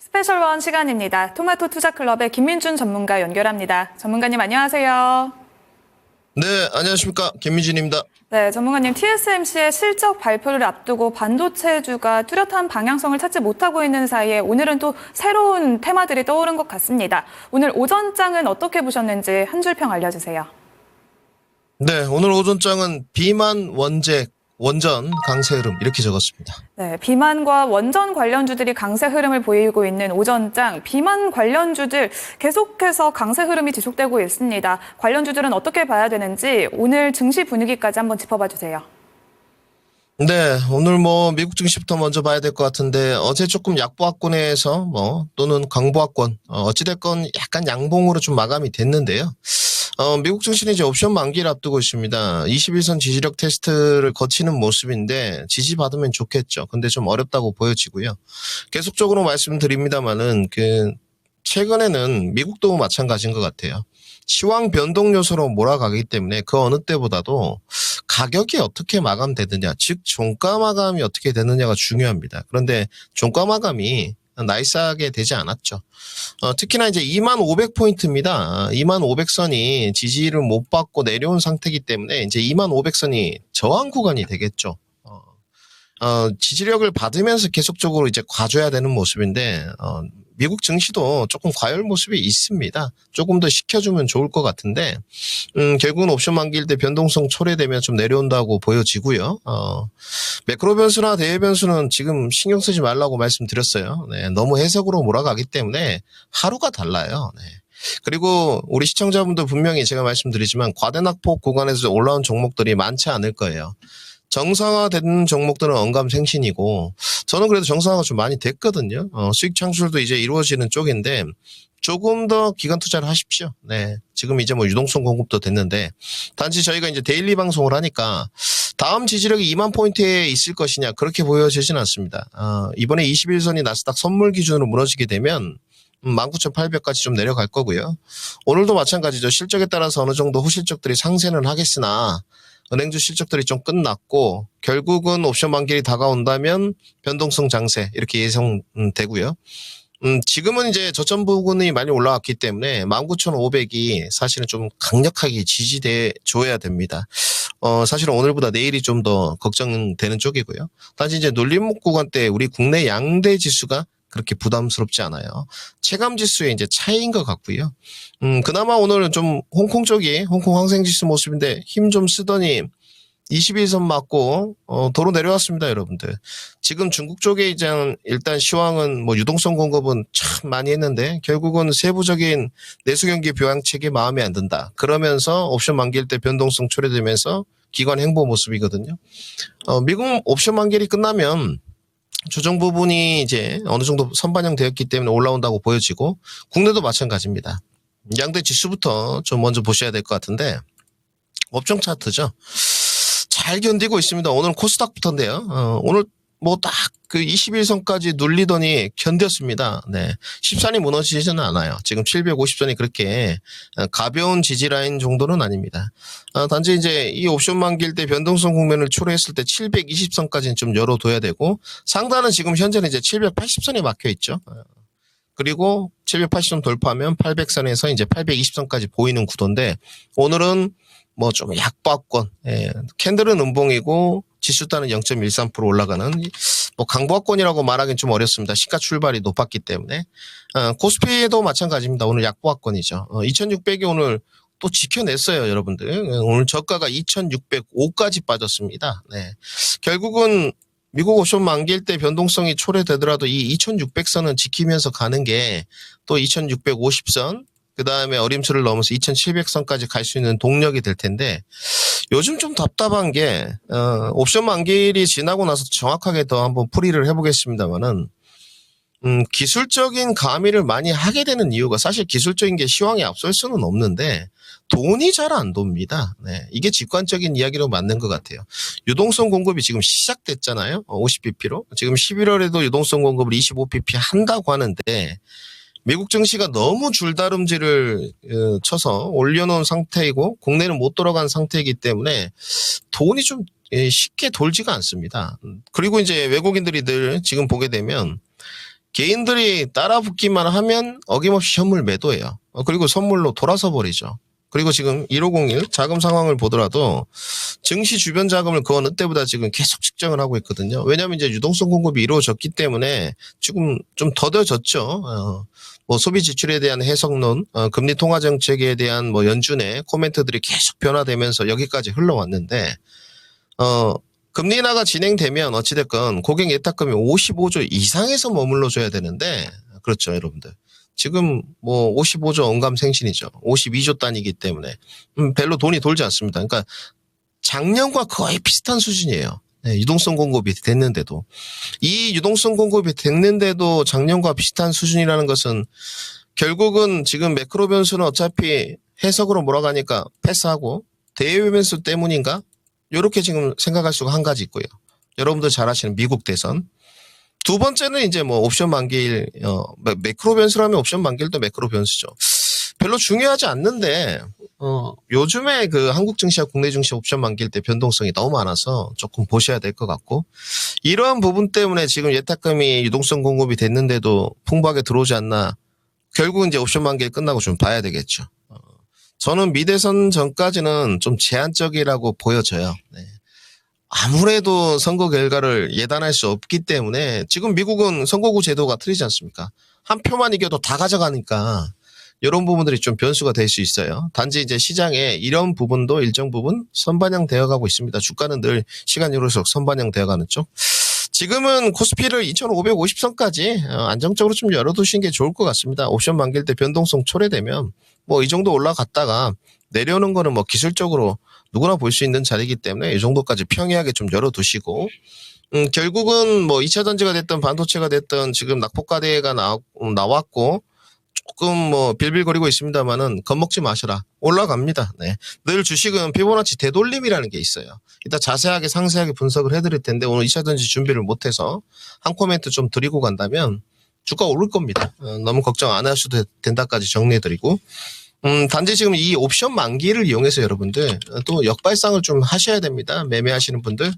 스페셜원 시간입니다. 토마토 투자클럽의 김민준 전문가 연결합니다. 전문가님 안녕하세요. 네, 안녕하십니까. 김민준입니다. 네, 전문가님 TSMC의 실적 발표를 앞두고 반도체주가 뚜렷한 방향성을 찾지 못하고 있는 사이에 오늘은 또 새로운 테마들이 떠오른 것 같습니다. 오늘 오전장은 어떻게 보셨는지 한 줄 평 알려주세요. 네, 오늘 오전장은 비만 원전 강세 흐름 이렇게 적었습니다. 네, 비만과 원전 관련주들이 강세 흐름을 보이고 있는 오전장, 비만 관련주들 계속해서 강세 흐름이 지속되고 있습니다. 관련주들은 어떻게 봐야 되는지 오늘 증시 분위기까지 한번 짚어봐 주세요. 네, 오늘 미국 증시부터 먼저 봐야 될 것 같은데 어제 조금 약보합권에서 또는 강보합권 어찌됐건 약간 양봉으로 좀 마감이 됐는데요. 미국 증시는 이제 옵션 만기를 앞두고 있습니다. 21선 지지력 테스트를 거치는 모습인데 지지받으면 좋겠죠. 근데 좀 어렵다고 보여지고요. 계속적으로 말씀드립니다만은 최근에는 미국도 마찬가지인 것 같아요. 시황 변동 요소로 몰아가기 때문에 그 어느 때보다도 가격이 어떻게 마감되느냐, 즉 종가 마감이 어떻게 되느냐가 중요합니다. 그런데 종가 마감이 나이스하게 되지 않았죠. 특히나 이제 2500포인트입니다. 2500선이 지지를 못 받고 내려온 상태이기 때문에 이제 2500선이 저항 구간이 되겠죠. 지지력을 받으면서 계속적으로 이제 과줘야 되는 모습인데, 미국 증시도 조금 과열 모습이 있습니다. 조금 더 시켜주면 좋을 것 같은데, 결국은 옵션 만기일 때 변동성 초래되면 좀 내려온다고 보여지고요. 매크로 변수나 대외 변수는 지금 신경 쓰지 말라고 말씀드렸어요. 네, 너무 해석으로 몰아가기 때문에 하루가 달라요. 네. 그리고 우리 시청자분들 분명히 제가 말씀드리지만 과대낙폭 구간에서 올라온 종목들이 많지 않을 거예요. 정상화된 종목들은 언감생신이고 저는 그래도 정상화가 좀 많이 됐거든요. 수익 창출도 이제 이루어지는 쪽인데 조금 더 기간 투자를 하십시오. 네, 지금 이제 유동성 공급도 됐는데 단지 저희가 이제 데일리 방송을 하니까 다음 지지력이 2만 포인트에 있을 것이냐 그렇게 보여지진 않습니다. 이번에 21선이 나스닥 선물 기준으로 무너지게 되면 19,800까지 좀 내려갈 거고요. 오늘도 마찬가지죠. 실적에 따라서 어느 정도 후실적들이 상쇄는 하겠으나 은행주 실적들이 좀 끝났고 결국은 옵션 만기일이 다가온다면 변동성 장세 이렇게 예상되고요. 지금은 이제 저점 부근이 많이 올라왔기 때문에 19,500이 사실은 좀 강력하게 지지돼 줘야 됩니다. 사실은 오늘보다 내일이 좀 더 걱정되는 쪽이고요. 단지 이제 눌림목 구간 때 우리 국내 양대 지수가 그렇게 부담스럽지 않아요. 체감 지수의 이제 차이인 것 같고요. 그나마 오늘은 좀 홍콩 쪽이 홍콩 항생지수 모습인데 힘 좀 쓰더니 21선 맞고 도로 내려왔습니다, 여러분들. 지금 중국 쪽에 이제 일단 시황은 유동성 공급은 참 많이 했는데 결국은 세부적인 내수 경기 부양책이 마음에 안 든다. 그러면서 옵션 만기일 때 변동성 초래되면서 기관 행보 모습이거든요. 미국 옵션 만기일이 끝나면 조정 부분이 이제 어느 정도 선반영되었기 때문에 올라온다고 보여지고 국내도 마찬가지입니다. 양대 지수부터 좀 먼저 보셔야 될 것 같은데 업종 차트죠. 잘 견디고 있습니다. 오늘 코스닥부터인데요. 오늘 딱 그 21선까지 눌리더니 견뎠습니다. 네. 14선이 무너지지는 않아요. 지금 750선이 그렇게 가벼운 지지라인 정도는 아닙니다. 단지 이제 이 옵션 만기일 때 변동성 국면을 초래했을 때 720선까지는 좀 열어둬야 되고 상단은 지금 현재는 이제 780선이 막혀 있죠. 그리고 780선 돌파하면 800선에서 이제 820선까지 보이는 구도인데 오늘은 좀 약보합권, 캔들은 음봉이고 지수단은 0.13% 올라가는 강보합권이라고 말하기는 좀 어렵습니다. 시가 출발이 높았기 때문에. 코스피에도 마찬가지입니다. 오늘 약보합권이죠. 2600이 오늘 또 지켜냈어요, 여러분들. 오늘 저가가 2605까지 빠졌습니다. 네. 결국은 미국 옵션 만기일 때 변동성이 초래되더라도 이 2600선은 지키면서 가는 게 또 2650선, 그 다음에 어림틀을 넘어서 2700선까지 갈 수 있는 동력이 될 텐데 요즘 좀 답답한 게 옵션 만기일이 지나고 나서 정확하게 더 한번 풀이를 해보겠습니다만은 기술적인 가미를 많이 하게 되는 이유가 사실 기술적인 게 시황에 앞설 수는 없는데 돈이 잘 안 돕니다. 네, 이게 직관적인 이야기로 맞는 것 같아요. 유동성 공급이 지금 시작됐잖아요. 50bp로. 지금 11월에도 유동성 공급을 25bp 한다고 하는데 미국 증시가 너무 줄다름질을 쳐서 올려놓은 상태이고 국내는 못 돌아간 상태이기 때문에 돈이 좀 쉽게 돌지가 않습니다. 그리고 이제 외국인들이 늘 지금 보게 되면 개인들이 따라붙기만 하면 어김없이 현물 매도해요. 그리고 선물로 돌아서 버리죠. 그리고 지금 1501 자금 상황을 보더라도 증시 주변 자금을 그 어느 때보다 지금 계속 측정을 하고 있거든요. 왜냐하면 이제 유동성 공급이 이루어졌기 때문에 지금 좀 더뎌졌죠. 뭐 소비 지출에 대한 해석론, 금리 통화 정책에 대한 뭐 연준의 코멘트들이 계속 변화되면서 여기까지 흘러왔는데, 금리 인하가 진행되면 어찌됐건 고객 예탁금이 55조 이상에서 머물러줘야 되는데, 그렇죠, 여러분들. 지금 뭐 55조 언감생신이죠. 52조 단위이기 때문에 별로 돈이 돌지 않습니다. 그러니까 작년과 거의 비슷한 수준이에요. 네, 유동성 공급이 됐는데도. 이 유동성 공급이 됐는데도 작년과 비슷한 수준이라는 것은 결국은 지금 매크로 변수는 어차피 해석으로 몰아가니까 패스하고 대외 변수 때문인가? 이렇게 지금 생각할 수가 한 가지 있고요. 여러분들 잘 아시는 미국 대선. 두 번째는 이제 뭐 옵션 만기일, 매크로 변수라면 옵션 만기일도 매크로 변수죠. 별로 중요하지 않는데, 요즘에 그 한국 증시와 국내 증시 옵션 만기일 때 변동성이 너무 많아서 조금 보셔야 될 것 같고, 이러한 부분 때문에 지금 예탁금이 유동성 공급이 됐는데도 풍부하게 들어오지 않나, 결국은 이제 옵션 만기일 끝나고 좀 봐야 되겠죠. 저는 미대선 전까지는 좀 제한적이라고 보여져요. 네. 아무래도 선거 결과를 예단할 수 없기 때문에 지금 미국은 선거구 제도가 틀리지 않습니까? 한 표만 이겨도 다 가져가니까 이런 부분들이 좀 변수가 될 수 있어요. 단지 이제 시장에 이런 부분도 일정 부분 선반영 되어가고 있습니다. 주가는 늘 시간이 흐를수록 선반영 되어가는 쪽. 지금은 코스피를 2550선까지 안정적으로 좀 열어두시는 게 좋을 것 같습니다. 옵션 만기일 때 변동성 초래되면 뭐 이 정도 올라갔다가 내려오는 거는 뭐 기술적으로 누구나 볼 수 있는 자리이기 때문에 이 정도까지 평이하게 좀 열어두시고, 결국은 뭐 2차 전지가 됐든 반도체가 됐든 지금 낙폭과대가 나왔고, 조금 뭐 빌빌거리고 있습니다만은 겁먹지 마셔라. 올라갑니다. 네. 늘 주식은 피보나치 되돌림이라는 게 있어요. 이따 자세하게 상세하게 분석을 해드릴 텐데 오늘 2차 전지 준비를 못해서 한 코멘트 좀 드리고 간다면 주가 오를 겁니다. 너무 걱정 안 하셔도 된다까지 정리해드리고, 단지 지금 이 옵션 만기를 이용해서 여러분들 또 역발상을 좀 하셔야 됩니다. 매매하시는 분들.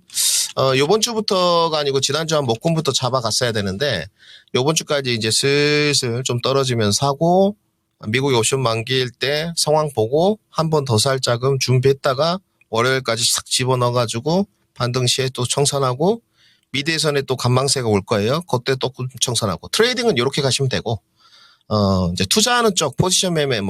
요번 주부터가 아니고 지난주 한 목금부터 잡아갔어야 되는데, 요번 주까지 이제 슬슬 좀 떨어지면 사고, 미국의 옵션 만기일 때 상황 보고 한 번 더 살 자금 준비했다가 월요일까지 싹 집어넣어가지고 반등 시에 또 청산하고, 미대선에 또 간망세가 올 거예요. 그때 또 청산하고. 트레이딩은 이렇게 가시면 되고, 이제 투자하는 쪽 포지션 매매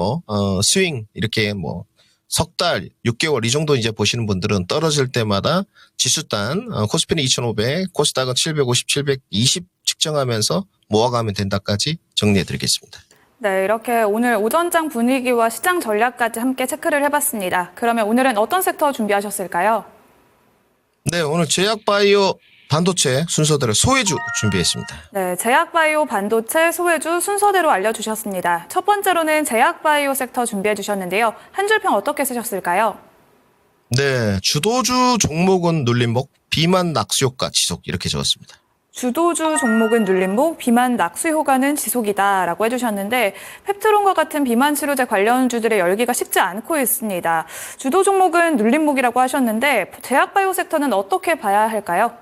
스윙 이렇게 뭐 석 달, 6개월 이 정도 이제 보시는 분들은 떨어질 때마다 지수단 코스피는 2500, 코스닥은 750, 720 측정하면서 모아가면 된다까지 정리해 드리겠습니다. 네, 이렇게 오늘 오전장 분위기와 시장 전략까지 함께 체크를 해봤습니다. 그러면 오늘은 어떤 섹터 준비하셨을까요? 네, 오늘 제약바이오 반도체 순서대로 소외주 준비했습니다. 네, 제약바이오, 반도체, 소외주 순서대로 알려주셨습니다. 첫 번째로는 제약바이오 섹터 준비해 주셨는데요. 한 줄평 어떻게 쓰셨을까요? 네, 주도주 종목은 눌림목, 비만 낙수 효과 지속 이렇게 적었습니다. 주도주 종목은 눌림목, 비만 낙수 효과는 지속이다라고 해주셨는데 펩트론과 같은 비만 치료제 관련주들의 열기가 식지 않고 있습니다. 주도 종목은 눌림목이라고 하셨는데 제약바이오 섹터는 어떻게 봐야 할까요?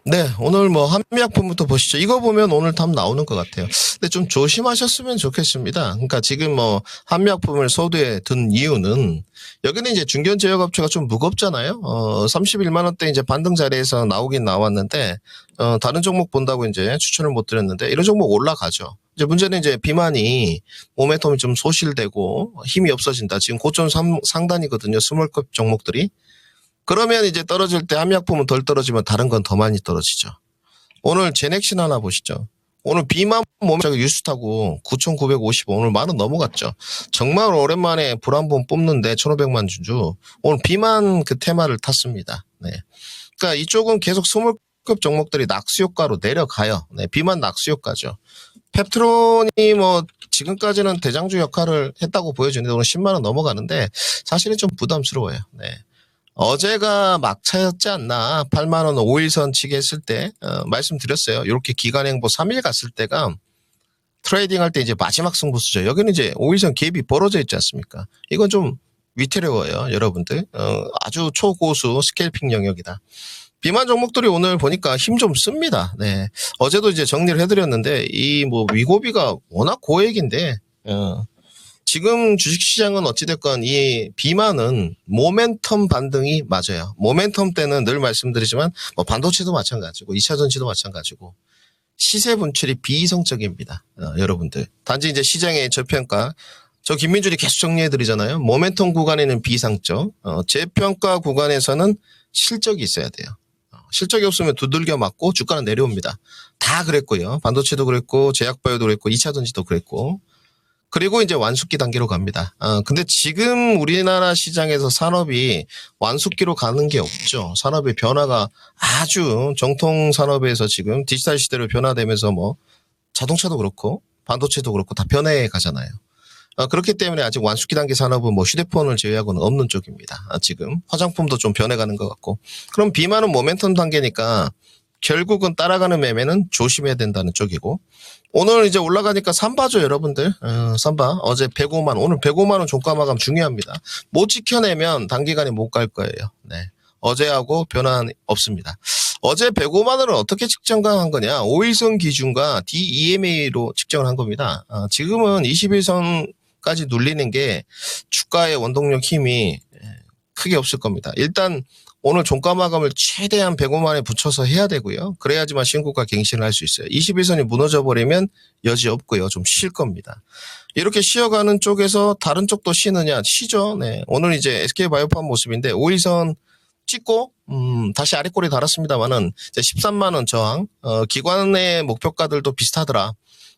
네, 오늘 뭐 한미약품부터 보시죠. 이거 보면 오늘 답 나오는 것 같아요. 근데 좀 조심하셨으면 좋겠습니다. 그러니까 지금 뭐 한미약품을 소두에 둔 이유는 여기는 이제 중견제약업체가 좀 무겁잖아요. 31만 원대 이제 반등 자리에서 나오긴 나왔는데 다른 종목 본다고 이제 추천을 못 드렸는데 이런 종목 올라가죠. 이제 문제는 이제 비만이 모멘텀이 좀 소실되고 힘이 없어진다. 지금 고점 상단이거든요. 스몰컵 종목들이. 그러면 이제 떨어질 때 한미약품은 덜 떨어지면 다른 건 더 많이 떨어지죠. 오늘 제넥신 하나 보시죠. 오늘 비만 몸에 유스타고 9,950원 오늘 10,000원 넘어갔죠. 정말 오랜만에 불 한 번 뽑는데 1,500만 주주 오늘 비만 그 테마를 탔습니다. 네. 그러니까 이쪽은 계속 스몰급 종목들이 낙수 효과로 내려가요. 네. 비만 낙수 효과죠. 펩트론이 뭐 지금까지는 대장주 역할을 했다고 보여주는데 오늘 10만 원 넘어가는데 사실은 좀 부담스러워요. 네. 어제가 막차였지 않나. 8만 원 5일선 치게 했을 때 말씀드렸어요. 이렇게 기간행보 3일 갔을 때가 트레이딩 할 때 이제 마지막 승부수죠. 여기는 이제 5일선 갭이 벌어져 있지 않습니까? 이건 좀 위태로워요, 여러분들. 아주 초고수 스케일핑 영역이다. 비만 종목들이 오늘 보니까 힘 좀 씁니다. 네. 어제도 이제 정리를 해드렸는데, 이 뭐 위고비가 워낙 고액인데, 지금 주식시장은 어찌됐건 이 비만은 모멘텀 반등이 맞아요. 모멘텀 때는 늘 말씀드리지만, 뭐 반도체도 마찬가지고, 2차전지도 마찬가지고, 시세 분출이 비이성적입니다. 여러분들. 단지 이제 시장의 저평가, 저 김민준이 계속 정리해드리잖아요. 모멘텀 구간에는 비상적, 재평가 구간에서는 실적이 있어야 돼요. 실적이 없으면 두들겨 맞고 주가는 내려옵니다. 다 그랬고요. 반도체도 그랬고, 제약바이오도 그랬고, 2차전지도 그랬고. 그리고 이제 완숙기 단계로 갑니다. 근데 지금 우리나라 시장에서 산업이 완숙기로 가는 게 없죠. 산업의 변화가 아주 정통 산업에서 지금 디지털 시대로 변화되면서 뭐 자동차도 그렇고 반도체도 그렇고 다 변해 가잖아요. 그렇기 때문에 아직 완숙기 단계 산업은 뭐 휴대폰을 제외하고는 없는 쪽입니다. 지금 화장품도 좀 변해가는 것 같고. 그럼 비만은 모멘텀 단계니까 결국은 따라가는 매매는 조심해야 된다는 쪽이고. 오늘 이제 올라가니까 삼바죠, 여러분들. 삼바. 어제 105만, 오늘 105만 원 종가 마감 중요합니다. 못 지켜내면 단기간에 못 갈 거예요. 네. 어제하고 변화 없습니다. 어제 105만 원을 어떻게 측정한 거냐? 5일선 기준과 DEMA로 측정을 한 겁니다. 지금은 21선까지 눌리는 게 주가의 원동력 힘이 크게 없을 겁니다. 일단 오늘 종가 마감을 최대한 105만에 붙여서 해야 되고요. 그래야지만 신고가 갱신을 할 수 있어요. 21선이 무너져 버리면 여지 없고요. 좀 쉴 겁니다. 이렇게 쉬어가는 쪽에서 다른 쪽도 쉬느냐? 쉬죠. 네. 오늘 이제 SK바이오팜 모습인데 5일선 찍고 다시 아래꼬리 달았습니다만은 13만 원 저항. 기관의 목표가들도 비슷하더라.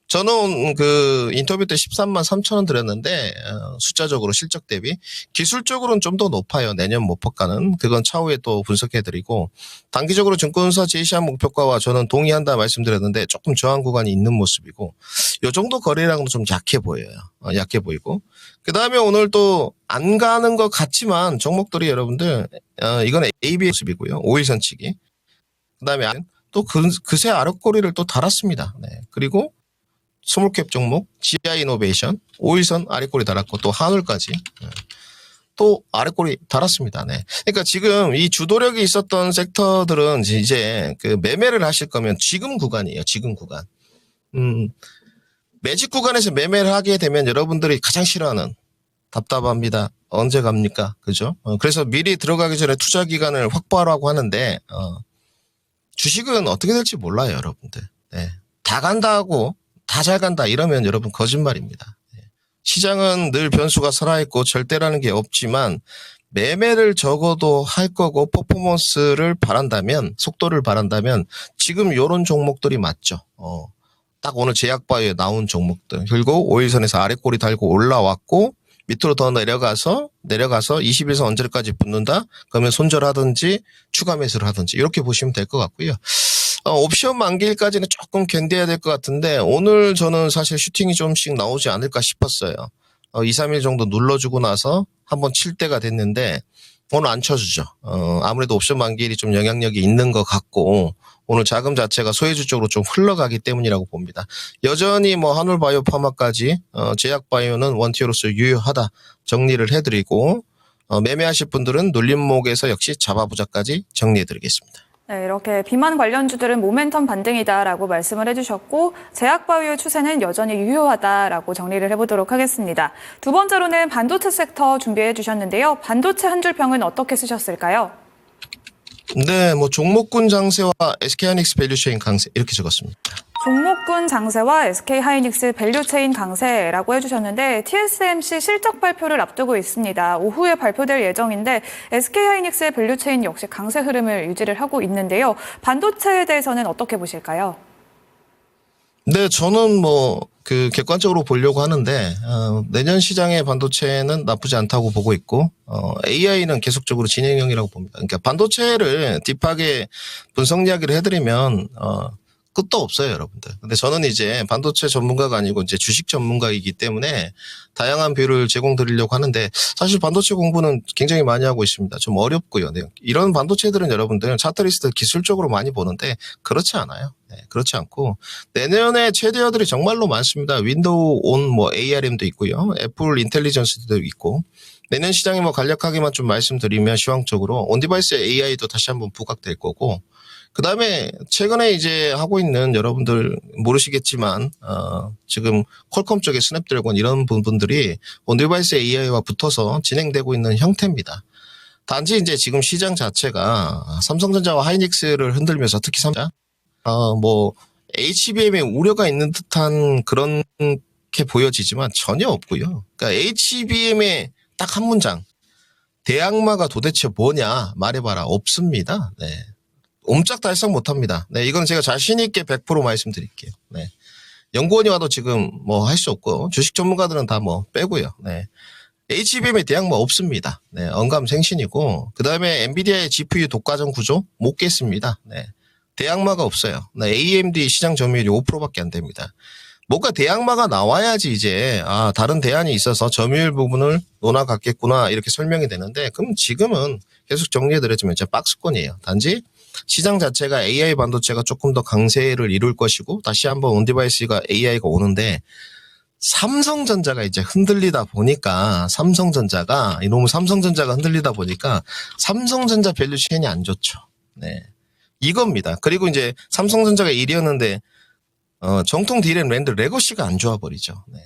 저는 그 인터뷰 때 13만 3천 원 드렸는데 숫자적으로 실적 대비 기술적으로는 좀 더 높아요. 내년 목표가는. 그건 차후에 또 분석해드리고 단기적으로 증권사 제시한 목표가와 저는 동의한다 말씀드렸는데 조금 저항 구간이 있는 모습이고 이 정도 거래량은 좀 약해 보여요. 약해 보이고 그다음에 오늘 또 안 가는 것 같지만 종목들이 여러분들 이건 AB 모습이고요. 5일선 치기. 그다음에 또 그새 아랫꼬리를 또 달았습니다. 네. 그리고 스몰캡 종목, GI 이노베이션, 5일선 아래꼬리 달았고, 또 한울까지, 또 아래꼬리 달았습니다. 네. 그러니까 지금 이 주도력이 있었던 섹터들은 이제 그 매매를 하실 거면 지금 구간이에요. 지금 구간. 매직 구간에서 매매를 하게 되면 여러분들이 가장 싫어하는 답답합니다. 언제 갑니까? 그죠? 그래서 미리 들어가기 전에 투자 기간을 확보하라고 하는데, 주식은 어떻게 될지 몰라요, 여러분들. 네. 다 간다고 다 잘 간다 이러면 여러분 거짓말입니다. 시장은 늘 변수가 살아있고 절대라는 게 없지만 매매를 적어도 할 거고 퍼포먼스를 바란다면 속도를 바란다면 지금 이런 종목들이 맞죠. 딱 오늘 제약바이오에 나온 종목들. 그리고 5일선에서 아래꼬리 달고 올라왔고 밑으로 더 내려가서 21선 언제까지 붙는다? 그러면 손절하든지 추가 매수를 하든지 이렇게 보시면 될 것 같고요. 옵션 만기일까지는 조금 견뎌야 될 것 같은데 오늘 저는 사실 슈팅이 좀씩 나오지 않을까 싶었어요. 2, 3일 정도 눌러주고 나서 한번 칠 때가 됐는데 오늘 안 쳐주죠. 아무래도 옵션 만기일이 좀 영향력이 있는 것 같고 오늘 자금 자체가 소외주 쪽으로 좀 흘러가기 때문이라고 봅니다. 여전히 뭐 한울바이오파마까지 제약바이오는 원티어로서 유효하다 정리를 해드리고 매매하실 분들은 눌림목에서 역시 잡아보자까지 정리해드리겠습니다. 네, 이렇게 비만 관련주들은 모멘텀 반등이다라고 말씀을 해주셨고 제약바이오 추세는 여전히 유효하다라고 정리를 해보도록 하겠습니다. 두 번째로는 반도체 섹터 준비해 주셨는데요. 반도체 한 줄 평은 어떻게 쓰셨을까요? 네, 뭐 종목군 장세와 SK하이닉스 밸류체인 강세 이렇게 적었습니다. 종목군 장세와 SK하이닉스 밸류체인 강세라고 해주셨는데 TSMC 실적 발표를 앞두고 있습니다. 오후에 발표될 예정인데 SK하이닉스의 밸류체인 역시 강세 흐름을 유지를 하고 있는데요. 반도체에 대해서는 어떻게 보실까요? 네, 저는 뭐 그 객관적으로 보려고 하는데 내년 시장의 반도체는 나쁘지 않다고 보고 있고 AI는 계속적으로 진행형이라고 봅니다. 그러니까 반도체를 딥하게 분석 이야기를 해드리면 끝도 없어요, 여러분들. 근데 저는 이제 반도체 전문가가 아니고 이제 주식 전문가이기 때문에 다양한 뷰를 제공드리려고 하는데 사실 반도체 공부는 굉장히 많이 하고 있습니다. 좀 어렵고요. 네. 이런 반도체들은 여러분들 차트리스트 기술적으로 많이 보는데 그렇지 않아요. 네, 그렇지 않고 내년에 최대어들이 정말로 많습니다. 윈도우 온 뭐 ARM도 있고요. 애플 인텔리전스도 있고 내년 시장에 뭐 간략하게만 좀 말씀드리면 시황적으로 온디바이스 AI도 다시 한번 부각될 거고 그 다음에 최근에 이제 하고 있는 여러분들 모르시겠지만 지금 퀄컴 쪽의 스냅드래곤 이런 부분들이 온디바이스 AI와 붙어서 진행되고 있는 형태입니다. 단지 이제 지금 시장 자체가 삼성전자와 하이닉스를 흔들면서 특히 뭐 HBM에 우려가 있는 듯한 그런 게 보여지지만 전혀 없고요. 그러니까 HBM의 딱 한 문장 대악마가 도대체 뭐냐 말해봐라 없습니다. 네. 옴짝달싹 못합니다. 네, 이건 제가 자신 있게 100% 말씀드릴게요. 네, 연구원이 와도 지금 뭐 할 수 없고 주식 전문가들은 다 뭐 빼고요. 네, HBM에 대한 뭐 없습니다. 네, 언감생신이고 그 다음에 엔비디아의 GPU 독과점 구조 못 깼습니다. 네, 대악마가 없어요. 네, AMD 시장 점유율이 5%밖에 안 됩니다. 뭔가 대악마가 나와야지 이제 다른 대안이 있어서 점유율 부분을 논하 갖겠구나 이렇게 설명이 되는데 그럼 지금은 계속 정리해드렸지만 진짜 박스권이에요. 단지 시장 자체가 AI 반도체가 조금 더 강세를 이룰 것이고 다시 한번 온디바이스가 AI가 오는데 삼성전자가 이제 흔들리다 보니까 이놈의 삼성전자가 흔들리다 보니까 삼성전자 밸류 체인이 안 좋죠. 네. 이겁니다. 그리고 이제 삼성전자가 1위였는데 정통 디램 랜드 레거시가 안 좋아 버리죠. 네.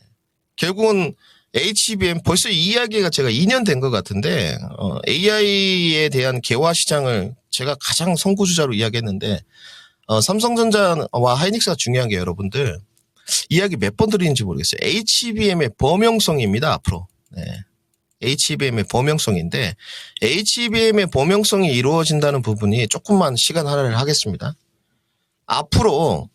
결국은 HBM 벌써 이 이야기가 제가 2년 된 것 같은데 AI에 대한 개화 시장을 제가 가장 선구주자로 이야기했는데 삼성전자와 하이닉스가 중요한 게 여러분들 이야기 몇 번 드리는지 모르겠어요. HBM의 범용성입니다. 앞으로. 네. HBM의 범용성인데 HBM의 범용성이 이루어진다는 부분이 조금만 시간 할애를 하겠습니다. 앞으로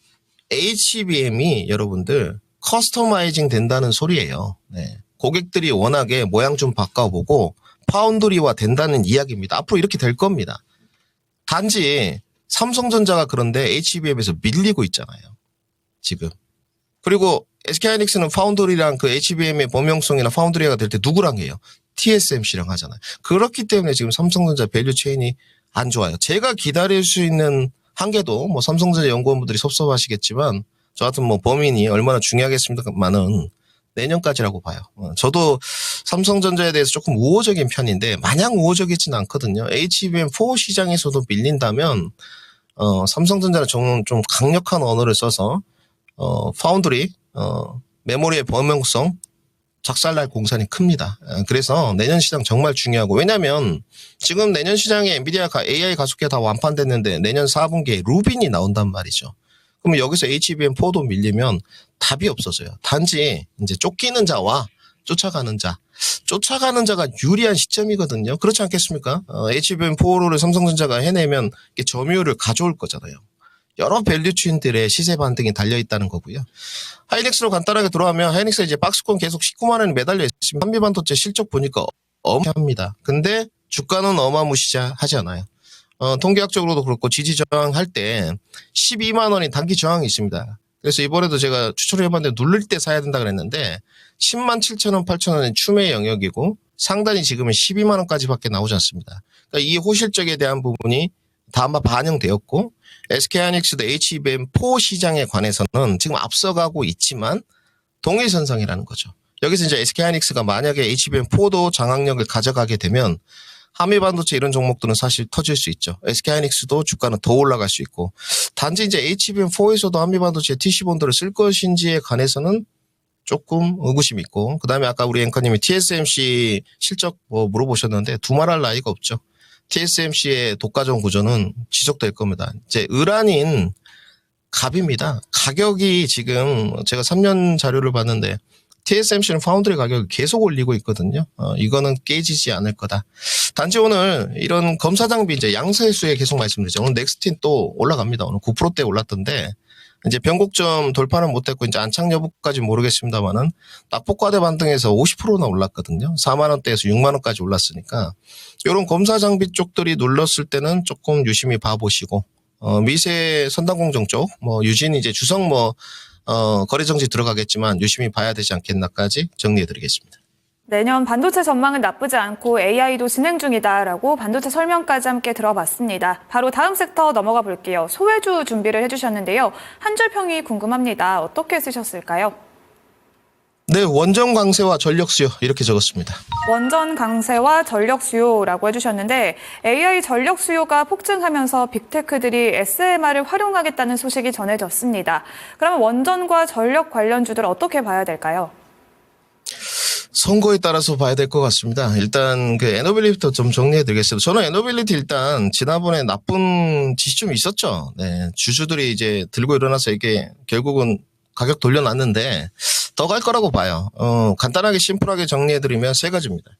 HBM이 여러분들 커스터마이징 된다는 소리예요. 네. 고객들이 워낙에 모양 좀 바꿔보고 파운드리화 된다는 이야기입니다. 앞으로 이렇게 될 겁니다. 단지 삼성전자가 그런데 HBM에서 밀리고 있잖아요. 지금. 그리고 SK하이닉스는 파운드리랑 그 HBM의 범용성이나 파운드리화가 될 때 누구랑 해요? TSMC랑 하잖아요. 그렇기 때문에 지금 삼성전자 밸류 체인이 안 좋아요. 제가 기다릴 수 있는 한계도 뭐 삼성전자 연구원분들이 섭섭하시겠지만 저 같은 뭐 범인이 얼마나 중요하겠습니까만은 내년까지라고 봐요. 저도 삼성전자에 대해서 조금 우호적인 편인데 마냥 우호적이진 않거든요. HBM4 시장에서도 밀린다면 삼성전자는 좀 강력한 언어를 써서 파운드리 메모리의 범용성 작살날 공산이 큽니다. 그래서 내년 시장 정말 중요하고 왜냐하면 지금 내년 시장에 엔비디아 AI 가속기 다 완판됐는데 내년 4분기에 루빈이 나온단 말이죠. 그러면 여기서 HBM4도 밀리면 답이 없어져요. 단지 이제 쫓기는 자와 쫓아가는 자가 유리한 시점이거든요. 그렇지 않겠습니까? HBM4를 삼성전자가 해내면 점유율을 가져올 거잖아요. 여러 밸류체인들의 시세 반등이 달려있다는 거고요. 하이닉스로 간단하게 돌아가면 하이닉스가 이제 박스권 계속 19만 원에 매달려 있으면 한미반도체 실적 보니까 어마합니다. 근데 주가는 어마무시하지 않아요. 통계학적으로도 그렇고 지지 저항할 때 12만 원이 단기 저항이 있습니다. 그래서 이번에도 제가 추천을 해봤는데 누를 때 사야 된다 그랬는데 10만 7천 원, 8천 원은 추매 영역이고 상단이 지금은 12만 원까지밖에 나오지 않습니다. 그러니까 이 호실적에 대한 부분이 다 아마 반영되었고 SK하이닉스도 HBM4 시장에 관해서는 지금 앞서가고 있지만 동일선상이라는 거죠. 여기서 이제 SK하이닉스가 만약에 HBM4도 장악력을 가져가게 되면 한미반도체 이런 종목들은 사실 터질 수 있죠. SK하이닉스도 주가는 더 올라갈 수 있고 단지 이제 HBM4에서도 한미반도체 TC본드를 쓸 것인지에 관해서는 조금 의구심이 있고 그다음에 아까 우리 앵커님이 TSMC 실적 뭐 물어보셨는데 두말할 나위가 없죠. TSMC의 독과점 구조는 지속될 겁니다. 이제 을아닌 갑입니다. 가격이 지금 제가 3년 자료를 봤는데 TSMC는 파운드리 가격을 계속 올리고 있거든요. 이거는 깨지지 않을 거다. 단지 오늘 이런 검사 장비 이제 양세수에 계속 말씀드리죠. 오늘 넥스틴 또 올라갑니다. 오늘 9%대 올랐던데 이제 변곡점 돌파는 못했고 이제 안착 여부까지 모르겠습니다만은 낙폭과대 반등해서 50%나 올랐거든요. 4만 원대에서 6만 원까지 올랐으니까 이런 검사 장비 쪽들이 눌렀을 때는 조금 유심히 봐보시고 미세 선단공정 쪽, 유진 이제 주성 거래 정지 들어가겠지만 유심히 봐야 되지 않겠나까지 정리해드리겠습니다. 내년 반도체 전망은 나쁘지 않고 AI도 진행 중이다라고 반도체 설명까지 함께 들어봤습니다. 바로 다음 섹터 넘어가 볼게요. 소외주 준비를 해주셨는데요. 한 줄 평이 궁금합니다. 어떻게 쓰셨을까요? 네, 원전 강세와 전력 수요 이렇게 적었습니다. 원전 강세와 전력 수요라고 해주셨는데 AI 전력 수요가 폭증하면서 빅테크들이 SMR을 활용하겠다는 소식이 전해졌습니다. 그러면 원전과 전력 관련주들 어떻게 봐야 될까요? 선거에 따라서 봐야 될 것 같습니다. 일단 그 에너빌리티부터 좀 정리해 드리겠습니다. 저는 에너빌리티 일단 지난번에 나쁜 짓이 좀 있었죠. 네, 주주들이 이제 들고 일어나서 이게 결국은 가격 돌려놨는데 더 갈 거라고 봐요. 간단하게 심플하게 정리해 드리면 세 가지입니다.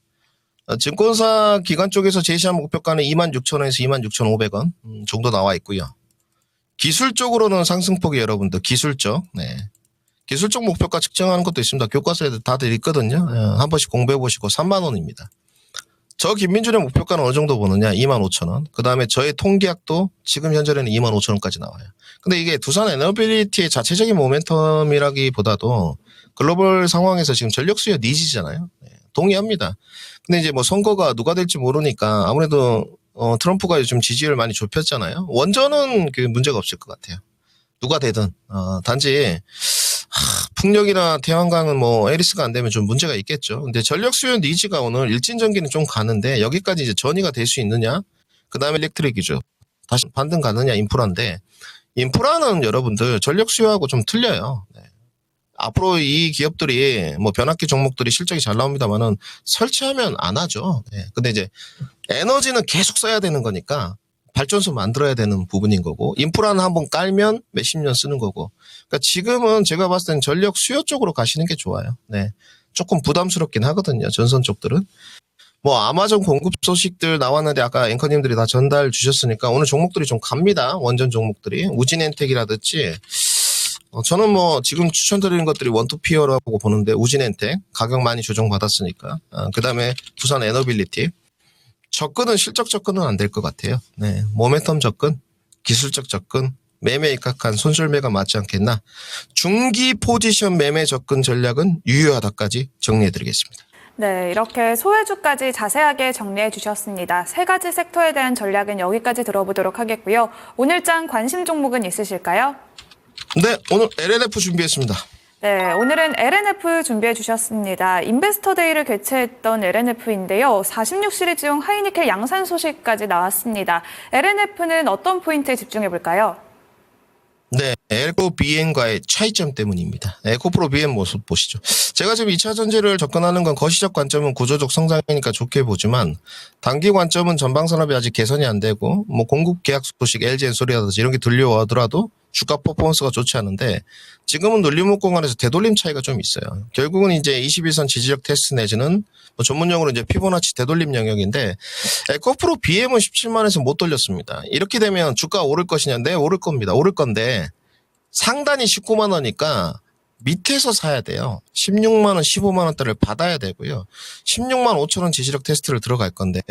증권사 기관 쪽에서 제시한 목표가는 26,000원에서 26,500원 정도 나와 있고요. 기술적으로는 상승폭이 여러분들 기술적, 네. 기술적 목표가 측정하는 것도 있습니다. 교과서에도 다들 있거든요. 한 번씩 공부해 보시고 3만 원입니다. 저 김민준의 목표가는 어느 정도 보느냐? 25,000원. 그 다음에 저의 통계학도 지금 현재는 25,000원까지 나와요. 근데 이게 두산 에너빌리티의 자체적인 모멘텀이라기보다도 글로벌 상황에서 지금 전력 수요 니즈잖아요. 네, 동의합니다. 근데 이제 선거가 누가 될지 모르니까 아무래도 트럼프가 요즘 지지율 많이 좁혔잖아요. 원전은 그 문제가 없을 것 같아요. 누가 되든 단지 풍력이나 태양광은 에리스가 안 되면 좀 문제가 있겠죠. 근데 전력 수요 니즈가 오늘 일진 전기는 좀 가는데 여기까지 이제 전이가 될 수 있느냐? 그 다음에 일렉트릭이죠. 다시 반등 가느냐 인프라인데 인프라는 여러분들 전력 수요하고 좀 틀려요. 네. 앞으로 이 기업들이 변압기 종목들이 실적이 잘 나옵니다만은 설치하면 안 하죠. 네. 근데 이제 에너지는 계속 써야 되는 거니까 발전소 만들어야 되는 부분인 거고 인프라는 한번 깔면 몇십 년 쓰는 거고 그러니까 지금은 제가 봤을 때는 전력 수요 쪽으로 가시는 게 좋아요. 네. 조금 부담스럽긴 하거든요. 전선 쪽들은. 아마존 공급 소식들 나왔는데 아까 앵커님들이 다 전달 주셨으니까 오늘 종목들이 좀 갑니다. 원전 종목들이. 우진엔텍이라든지 저는 지금 추천드리는 것들이 원투피어라고 보는데 우진엔텍 가격 많이 조정받았으니까 그 다음에 두산 에너빌리티 접근은 실적 접근은 안 될 것 같아요. 네, 모멘텀 접근, 기술적 접근, 매매 입각한 손절매가 맞지 않겠나. 중기 포지션 매매 접근 전략은 유효하다까지 정리해드리겠습니다. 네, 이렇게 소외주까지 자세하게 정리해 주셨습니다. 세 가지 섹터에 대한 전략은 여기까지 들어보도록 하겠고요. 오늘 장 관심 종목은 있으실까요? 네, 오늘 LNF 준비했습니다. 네, 오늘은 LNF 준비해 주셨습니다. 인베스터 데이를 개최했던 LNF인데요. 46 시리즈용 하이니켈 양산 소식까지 나왔습니다. LNF는 어떤 포인트에 집중해 볼까요? 네, 에코 BM과의 차이점 때문입니다. 에코프로 BM 모습 보시죠. 제가 지금 2차 전지를 접근하는 건 거시적 관점은 구조적 성장이니까 좋게 보지만 단기 관점은 전방 산업이 아직 개선이 안 되고 공급 계약 소식 LG 엔솔이라든지 이런 게 들려오더라도 주가 퍼포먼스가 좋지 않은데 지금은 눌림목 공간에서 되돌림 차이가 좀 있어요. 결국은 이제 21선 지지력 테스트 내지는 전문용어로 이제 피보나치 되돌림 영역인데 에코프로 BM은 17만원에서 못 돌렸습니다. 이렇게 되면 주가 오를 것이냐? 네, 오를 겁니다. 오를 건데 상단이 19만 원이니까 밑에서 사야 돼요. 16만 원, 15만 원대를 받아야 되고요. 16만 5천 원 지지력 테스트를 들어갈 건데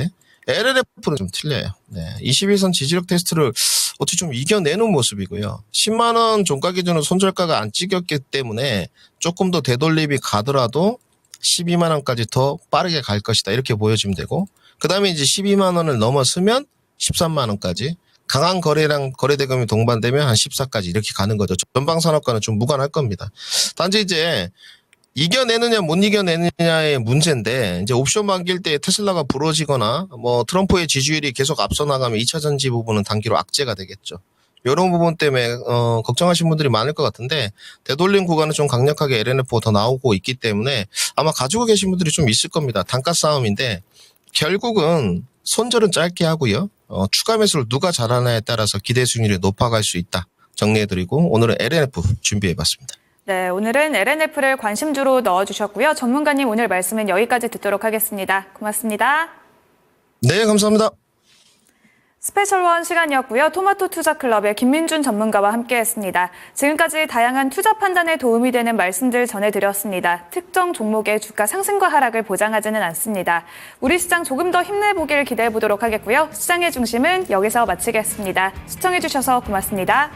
LLF는 좀 틀려요. 네, 21선 지지력 테스트를 어떻게 좀 이겨내는 모습이고요. 10만 원 종가 기준으로 손절가가 안 찍혔기 때문에 조금 더 되돌림이 가더라도 12만 원까지 더 빠르게 갈 것이다. 이렇게 보여지면 되고 그 다음에 이제 12만 원을 넘어서면 13만 원까지 강한 거래량 거래대금이 동반되면 한 14까지 이렇게 가는 거죠. 전방산업과는 좀 무관할 겁니다. 단지 이제 이겨내느냐 못 이겨내느냐의 문제인데 이제 옵션 만기일 때 테슬라가 부러지거나 트럼프의 지지율이 계속 앞서 나가면 2차 전지 부분은 단기로 악재가 되겠죠. 이런 부분 때문에 걱정하시는 분들이 많을 것 같은데 되돌림 구간은 좀 강력하게 LNF가 더 나오고 있기 때문에 아마 가지고 계신 분들이 좀 있을 겁니다. 단가 싸움인데 결국은 손절은 짧게 하고요. 추가 매수를 누가 잘하냐에 따라서 기대 수익률이 높아갈 수 있다. 정리해드리고 오늘은 LNF 준비해봤습니다. 네, 오늘은 LNF를 관심주로 넣어주셨고요. 전문가님 오늘 말씀은 여기까지 듣도록 하겠습니다. 고맙습니다. 네, 감사합니다. 스페셜원 시간이었고요. 토마토 투자클럽의 김민준 전문가와 함께했습니다. 지금까지 다양한 투자 판단에 도움이 되는 말씀들 전해드렸습니다. 특정 종목의 주가 상승과 하락을 보장하지는 않습니다. 우리 시장 조금 더 힘내보길 기대해보도록 하겠고요. 시장의 중심은 여기서 마치겠습니다. 시청해주셔서 고맙습니다.